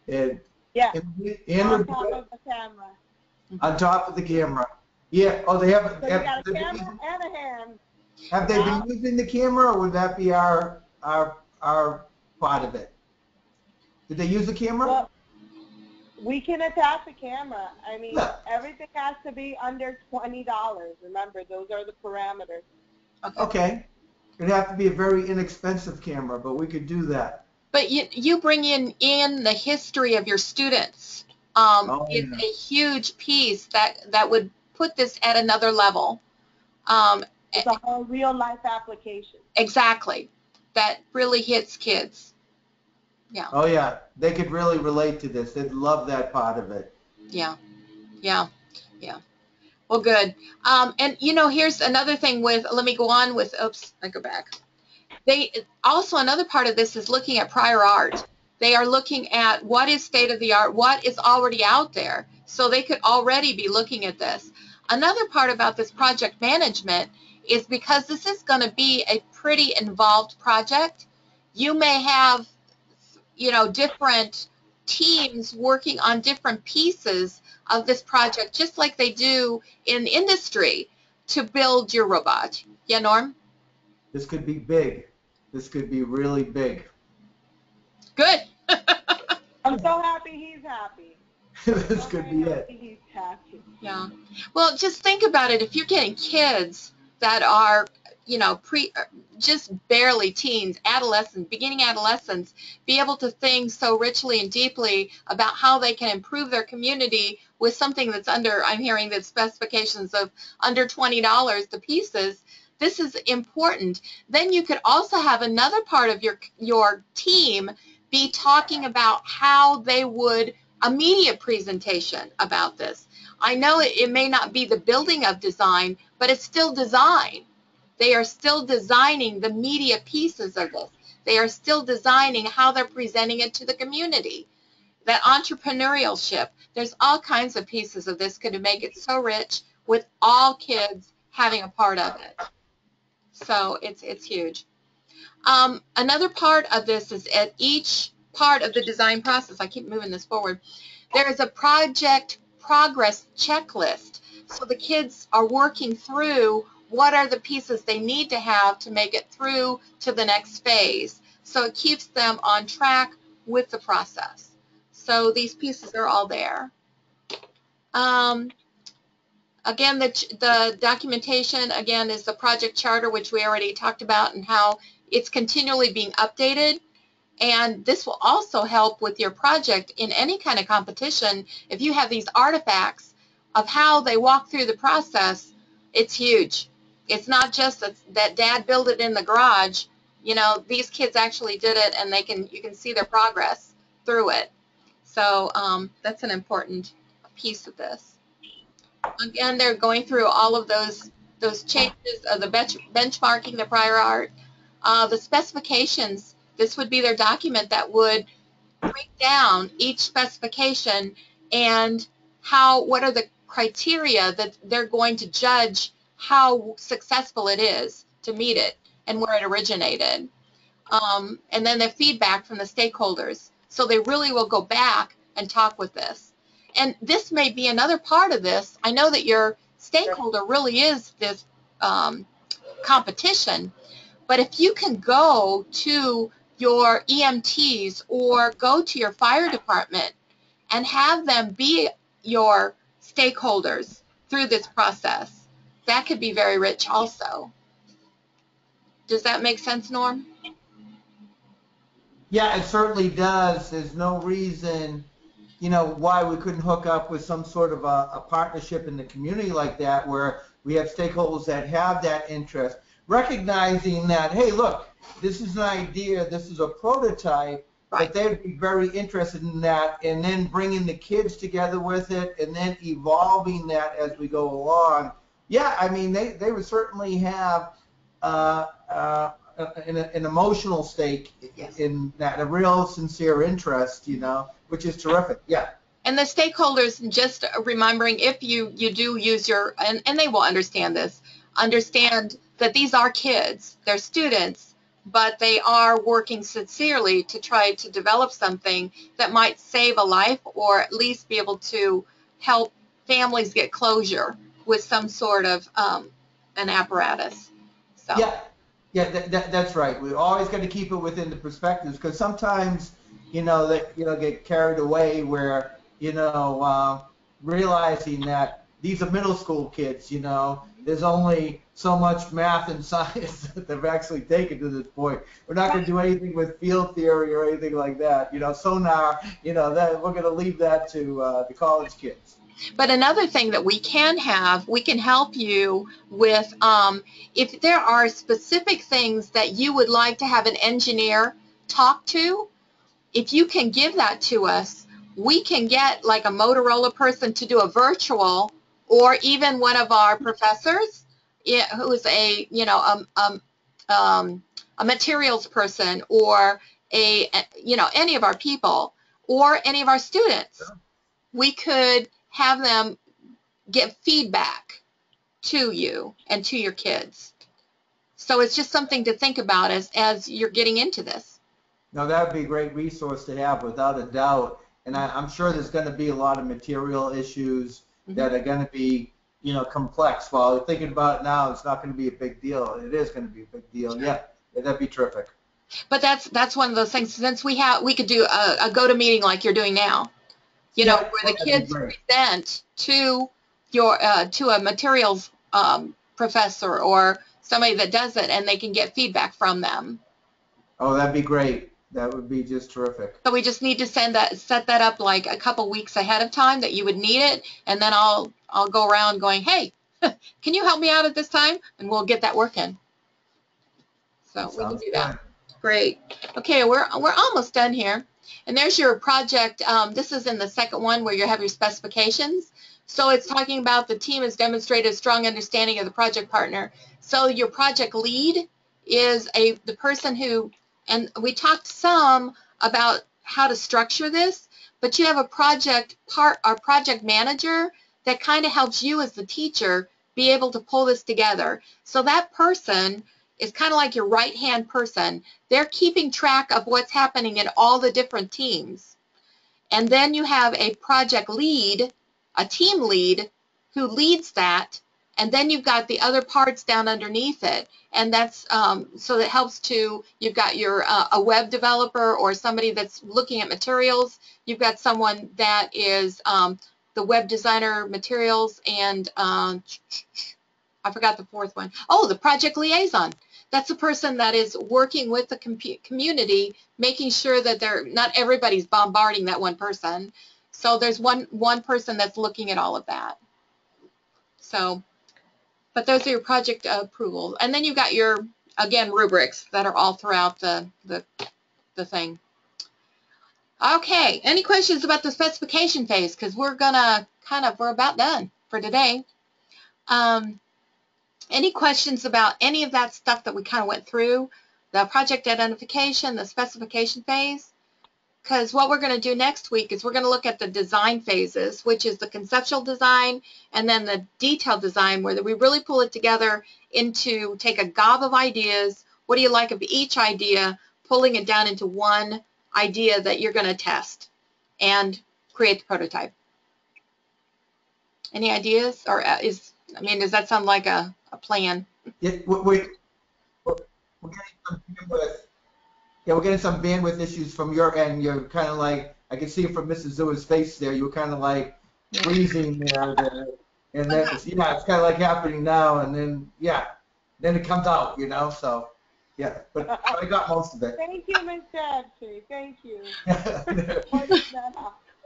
[SPEAKER 4] and
[SPEAKER 2] Yeah,
[SPEAKER 4] and
[SPEAKER 2] on top of the camera.
[SPEAKER 4] on top of the camera. Yeah. Oh, they have.
[SPEAKER 2] So you got a camera and a hand.
[SPEAKER 4] Have they been using the camera, or would that be our part of it? Did they use the camera?
[SPEAKER 2] Well, we can attach a camera. I mean,
[SPEAKER 4] Yeah.
[SPEAKER 2] everything has to be under $20. Remember, those are the parameters.
[SPEAKER 4] Okay. It'd have to be a very inexpensive camera, but we could do that.
[SPEAKER 1] But you bring in the history of your students. Is
[SPEAKER 4] Yeah.
[SPEAKER 1] a huge piece that would put this at another level.
[SPEAKER 2] It's a whole real life application.
[SPEAKER 1] Exactly. That really hits kids. Yeah.
[SPEAKER 4] Oh yeah, they could really relate to this. They'd love that part of it.
[SPEAKER 1] Yeah. Yeah. Yeah. Well, good. And here's another thing let me go on with, oops, I go back. Also, another part of this is looking at prior art. They are looking at what is state of the art, what is already out there. So they could already be looking at this. Another part about this project management is because this is going to be a pretty involved project, you may have, different teams working on different pieces of this project, just like they do in industry to build your robot. Yeah, Norm?
[SPEAKER 4] This could be big. This could be really big.
[SPEAKER 1] Good.
[SPEAKER 2] I'm so happy he's happy.
[SPEAKER 4] This could be it.
[SPEAKER 2] He's happy.
[SPEAKER 1] Yeah. Well, just think about it. If you're getting kids that are, just barely teens, adolescents, beginning adolescents, be able to think so richly and deeply about how they can improve their community with something that's I'm hearing the specifications of under $20 the pieces. This is important. Then you could also have another part of your team be talking about how they would a media presentation about this. I know it may not be the building of design, but it's still design. They are still designing the media pieces of this. They are still designing how they're presenting it to the community. That entrepreneurship, there's all kinds of pieces of this could make it so rich with all kids having a part of it. So it's huge. Another part of this is at each part of the design process, I keep moving this forward, there is a project progress checklist. So the kids are working through what are the pieces they need to have to make it through to the next phase. So it keeps them on track with the process. So these pieces are all there. Again, the documentation, again, is the project charter, which we already talked about, and how it's continually being updated. And this will also help with your project in any kind of competition. If you have these artifacts of how they walk through the process, it's huge. It's not just that Dad built it in the garage. These kids actually did it, and you can see their progress through it. So that's an important piece of this. Again, they're going through all of those changes of the benchmarking, the prior art, the specifications. This would be their document that would break down each specification and what are the criteria that they're going to judge how successful it is to meet it and where it originated. And then the feedback from the stakeholders. So they really will go back and talk with this. And this may be another part of this. I know that your stakeholder really is this competition, but if you can go to your EMTs or go to your fire department and have them be your stakeholders through this process, that could be very rich also. Does that make sense, Norm?
[SPEAKER 4] Yeah, it certainly does. There's no reason, why we couldn't hook up with some sort of a partnership in the community like that, where we have stakeholders that have that interest, recognizing that, hey, look, this is an idea, this is a prototype,
[SPEAKER 1] right,
[SPEAKER 4] but they'd be very interested in that, and then bringing the kids together with it, and then evolving that as we go along. Yeah, I mean, they would certainly have an emotional stake in that, a real sincere interest, which is terrific. Yeah.
[SPEAKER 1] And the stakeholders, just remembering, if you do use and they will understand this, understand that these are kids, they're students, but they are working sincerely to try to develop something that might save a life or at least be able to help families get closure with some sort of an apparatus. So.
[SPEAKER 4] Yeah, yeah, that's right. We always got to keep it within the perspectives because sometimes, that get carried away where realizing that these are middle school kids. There's only so much math and science that they've actually taken to this point. We're not going to do anything with field theory or anything like that. Sonar, that we're going to leave that to the college kids.
[SPEAKER 1] But another thing that we can help you with, if there are specific things that you would like to have an engineer talk to, if you can give that to us, we can get like a Motorola person to do a virtual, or even one of our professors who's a materials person, or any of our people, or any of our students. We could have them give feedback to you and to your kids. So it's just something to think about as you're getting into this.
[SPEAKER 4] No, that would be a great resource to have, without a doubt. And I'm sure there's going to be a lot of material issues that are going to be, complex. While thinking about it now, it's not going to be a big deal. It is going to be a big deal. Yeah, that'd be terrific.
[SPEAKER 1] But that's one of those things. Since we could do a go-to-meeting like you're doing now, where the kids present to to a materials professor or somebody that does it, and they can get feedback from them.
[SPEAKER 4] Oh, that'd be great. That would be just terrific.
[SPEAKER 1] So we just need to set that up like a couple weeks ahead of time that you would need it, and then I'll go around going, hey, can you help me out at this time? And we'll get that working. So we can do that. Great. Okay, we're almost done here. And there's your project. This is in the second one where you have your specifications. So it's talking about the team has demonstrated a strong understanding of the project partner. So your project lead is the person who, and we talked some about how to structure this, but you have a project manager that kind of helps you as the teacher be able to pull this together. So that person is kind of like your right-hand person. They're keeping track of what's happening in all the different teams. And then you have a project lead, a team lead, who leads that, and then you've got the other parts down underneath it. And that's so that helps to, you've got your a web developer or somebody that's looking at materials. You've got someone that is the web designer materials, and I forgot the fourth one. Oh, the project liaison. That's the person that is working with the community, making sure that not everybody's bombarding that one person. So there's one person that's looking at all of that. So, but those are your project approvals. And then you've got your, again, rubrics that are all throughout the thing. Okay, any questions about the specification phase? Because we're about done for today. Any questions about any of that stuff that we kind of went through? The project identification, the specification phase? Because what we're going to do next week is we're going to look at the design phases, which is the conceptual design and then the detailed design, where we really pull it together into, take a gob of ideas, what do you like of each idea, pulling it down into one idea that you're going to test and create the prototype. Any ideas? Or does that sound like a plan?
[SPEAKER 4] Yeah, we're getting some bandwidth issues from your end. You're kind of like, I can see it from Mrs. Zua's face there. You were kind of like freezing there. And then, it's kind of like happening now. And then, then it comes out, so, yeah. But I got most of it.
[SPEAKER 2] Thank you, Ms. Dabsey. Thank you.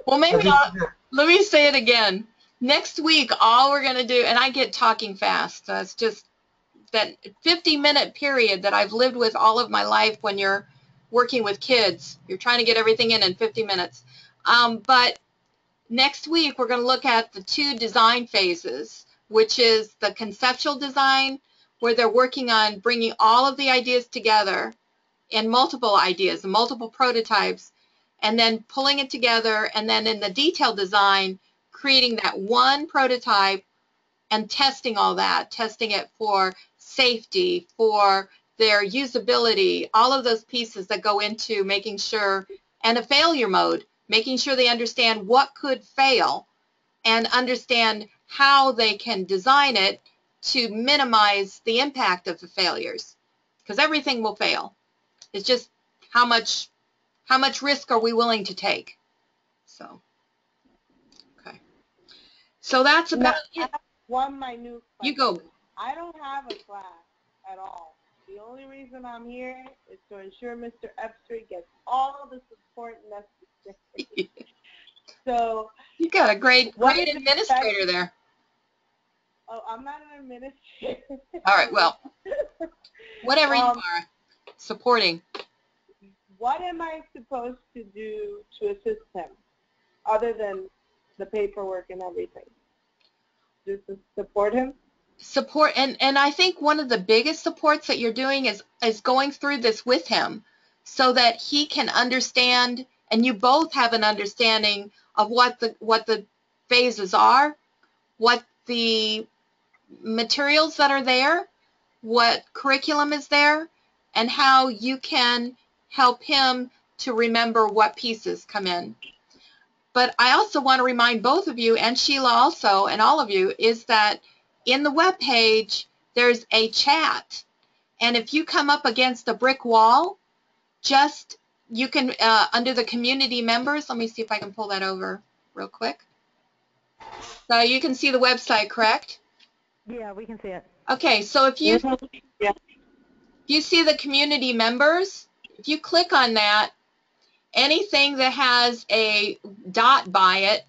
[SPEAKER 1] Well, maybe let me say it again. Next week, all we're going to do, and I get talking fast, so it's just that 50-minute period that I've lived with all of my life when you're working with kids. You're trying to get everything in 50 minutes. But next week, we're going to look at the 2 design phases, which is the conceptual design, where they're working on bringing all of the ideas together and multiple ideas and multiple prototypes, and then pulling it together, and then in the detailed design, creating that one prototype and testing all that, testing it for safety, for their usability, all of those pieces that go into making sure, and a failure mode, making sure they understand what could fail and understand how they can design it to minimize the impact of the failures, because everything will fail. It's just how much risk are we willing to take? So, okay. So that's about
[SPEAKER 2] I
[SPEAKER 1] it.
[SPEAKER 2] have one minute question.
[SPEAKER 1] You go.
[SPEAKER 2] I don't have a class at all. The only reason I'm here is to ensure Mr. Epster gets all the support necessary. So
[SPEAKER 1] You got a great
[SPEAKER 2] what is
[SPEAKER 1] administrator there.
[SPEAKER 2] Oh, I'm not an administrator.
[SPEAKER 1] All right, well, whatever you are, supporting.
[SPEAKER 2] What am I supposed to do to assist him, other than the paperwork and everything? Just to support him?
[SPEAKER 1] Support, and I think one of the biggest supports that you're doing is going through this with him so that he can understand, and you both have an understanding of what the phases are, what the materials that are there, what curriculum is there, and how you can help him to remember what pieces come in. But I also want to remind both of you, and Sheila also, and all of you, is that in the web page there's a chat, and if you come up against a brick wall, just you can under the community members, let me see if I can pull that over real quick. So you can see the website, correct?
[SPEAKER 3] Yeah, we can see it.
[SPEAKER 1] Okay, so if you see the community members, if you click on that, anything that has a dot by it,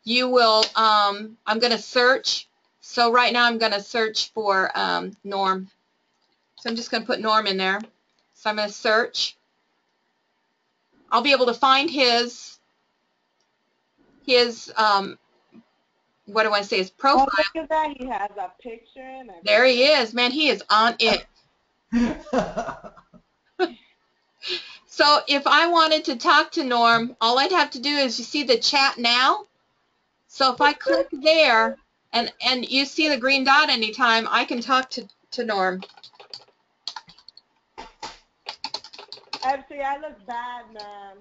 [SPEAKER 1] you will, I'm going to search. So right now I'm going to search for Norm. So I'm just going to put Norm in there. So I'm going to search. I'll be able to find his what do I say, his profile.
[SPEAKER 2] Oh, look at that. He has a picture. And
[SPEAKER 1] there he is. Man, he is on it. So if I wanted to talk to Norm, all I'd have to do is, you see the chat now? So if I click there, and you see the green dot anytime, I can talk to Norm.
[SPEAKER 2] Actually, I look bad, man.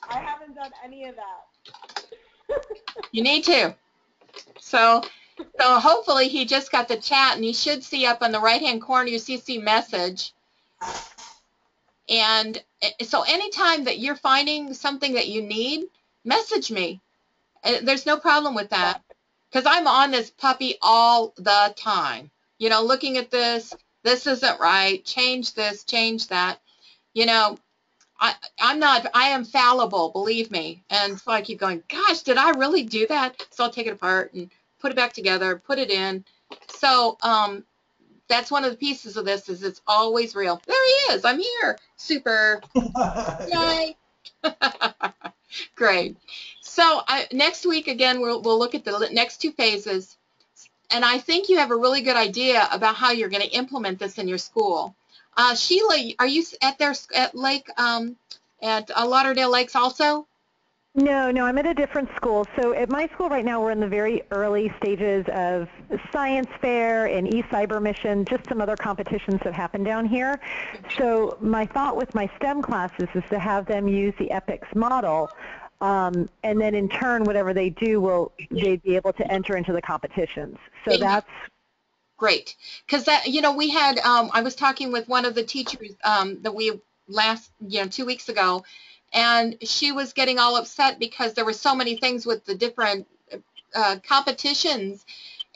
[SPEAKER 2] I haven't done any of that.
[SPEAKER 1] You need to. So hopefully he just got the chat, and you should see up on the right-hand corner, you see message. And so anytime that you're finding something that you need, message me. There's no problem with that, because I'm on this puppy all the time. You know, looking at this isn't right, change this, change that. You know, I am fallible, believe me. And so I keep going, gosh, did I really do that? So I'll take it apart and put it back together, put it in. So that's one of the pieces of this, is it's always real. There he is. I'm here. Super. Yay. Great. So next week, again, we'll look at the next two phases. And I think you have a really good idea about how you're going to implement this in your school. Sheila, are you at Lake, at Lauderdale Lakes also?
[SPEAKER 3] No, I'm at a different school. So at my school right now, we're in the very early stages of science fair and e-cyber mission, just some other competitions that happen down here. So my thought with my STEM classes is to have them use the EPICS model, and then in turn, whatever they do, they'd be able to enter into the competitions. So that's
[SPEAKER 1] great. Because that, we had, I was talking with one of the teachers that we last, 2 weeks ago, and she was getting all upset because there were so many things with the different competitions.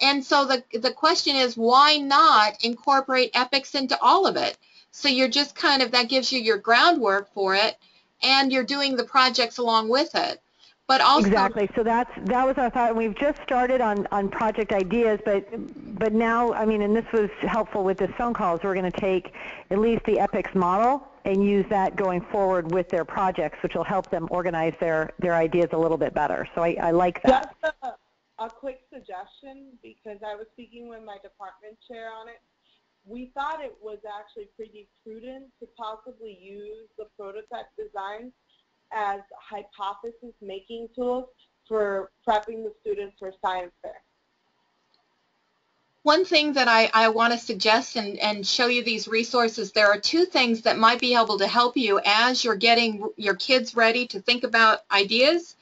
[SPEAKER 1] And so the question is, why not incorporate EPICS into all of it? So you're just kind of, that gives you your groundwork for it, and you're doing the projects along with it. But also,
[SPEAKER 3] exactly. So that was our thought. We've just started on project ideas, but now, I mean, and this was helpful with this phone call, is we're going to take at least the EPICS model and use that going forward with their projects, which will help them organize their ideas a little bit better. So I like that.
[SPEAKER 2] Just a quick suggestion, because I was speaking with my department chair on it. We thought it was actually pretty prudent to possibly use the prototype design as hypothesis making tools for prepping the students for science fair.
[SPEAKER 1] One thing that I want to suggest and show you these resources, there are two things that might be able to help you as you're getting your kids ready to think about ideas.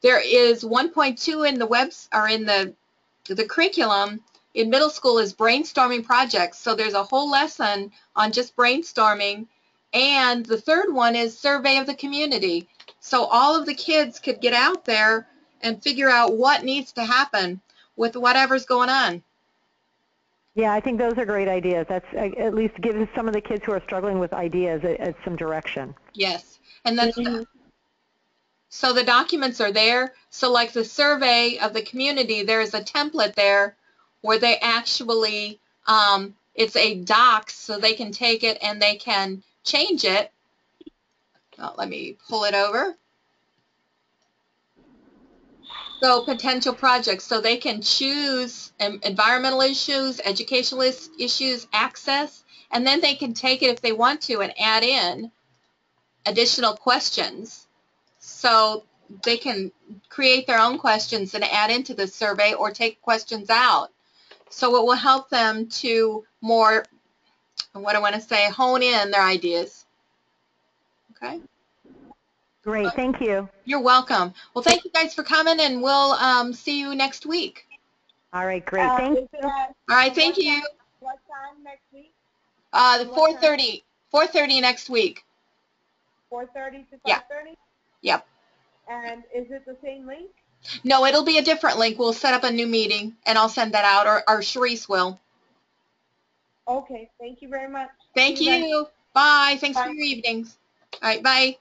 [SPEAKER 1] There is 1.2 in the in the curriculum in middle school is brainstorming projects. So there's a whole lesson on just brainstorming. And the third one is survey of the community. So all of the kids could get out there and figure out what needs to happen with whatever's going on.
[SPEAKER 3] Yeah, I think those are great ideas. That's at least gives some of the kids who are struggling with ideas some direction.
[SPEAKER 1] Yes, and that's so the documents are there. So like the survey of the community, there's a template there where they actually, it's a doc, so they can take it and they can change it. Oh, let me pull it over. So potential projects, so they can choose environmental issues, educational issues, access, and then they can take it if they want to and add in additional questions. So they can create their own questions and add into the survey or take questions out. So it will help them to more, what I want to say, hone in their ideas. Okay?
[SPEAKER 3] Great, thank you.
[SPEAKER 1] You're welcome. Well, thank you guys for coming, and we'll see you next week.
[SPEAKER 3] All right, great. Thank you.
[SPEAKER 1] All right, thank you.
[SPEAKER 2] What time next week?
[SPEAKER 1] The 4:30 next week.
[SPEAKER 2] 4:30 to 5:30?
[SPEAKER 1] Yeah. Yep.
[SPEAKER 2] And is it the same link?
[SPEAKER 1] No, it'll be a different link. We'll set up a new meeting, and I'll send that out, or Sharice will.
[SPEAKER 2] Okay, thank you very much.
[SPEAKER 1] Thank you. Bye. Thanks
[SPEAKER 2] Bye.
[SPEAKER 1] for your evenings. All right, bye.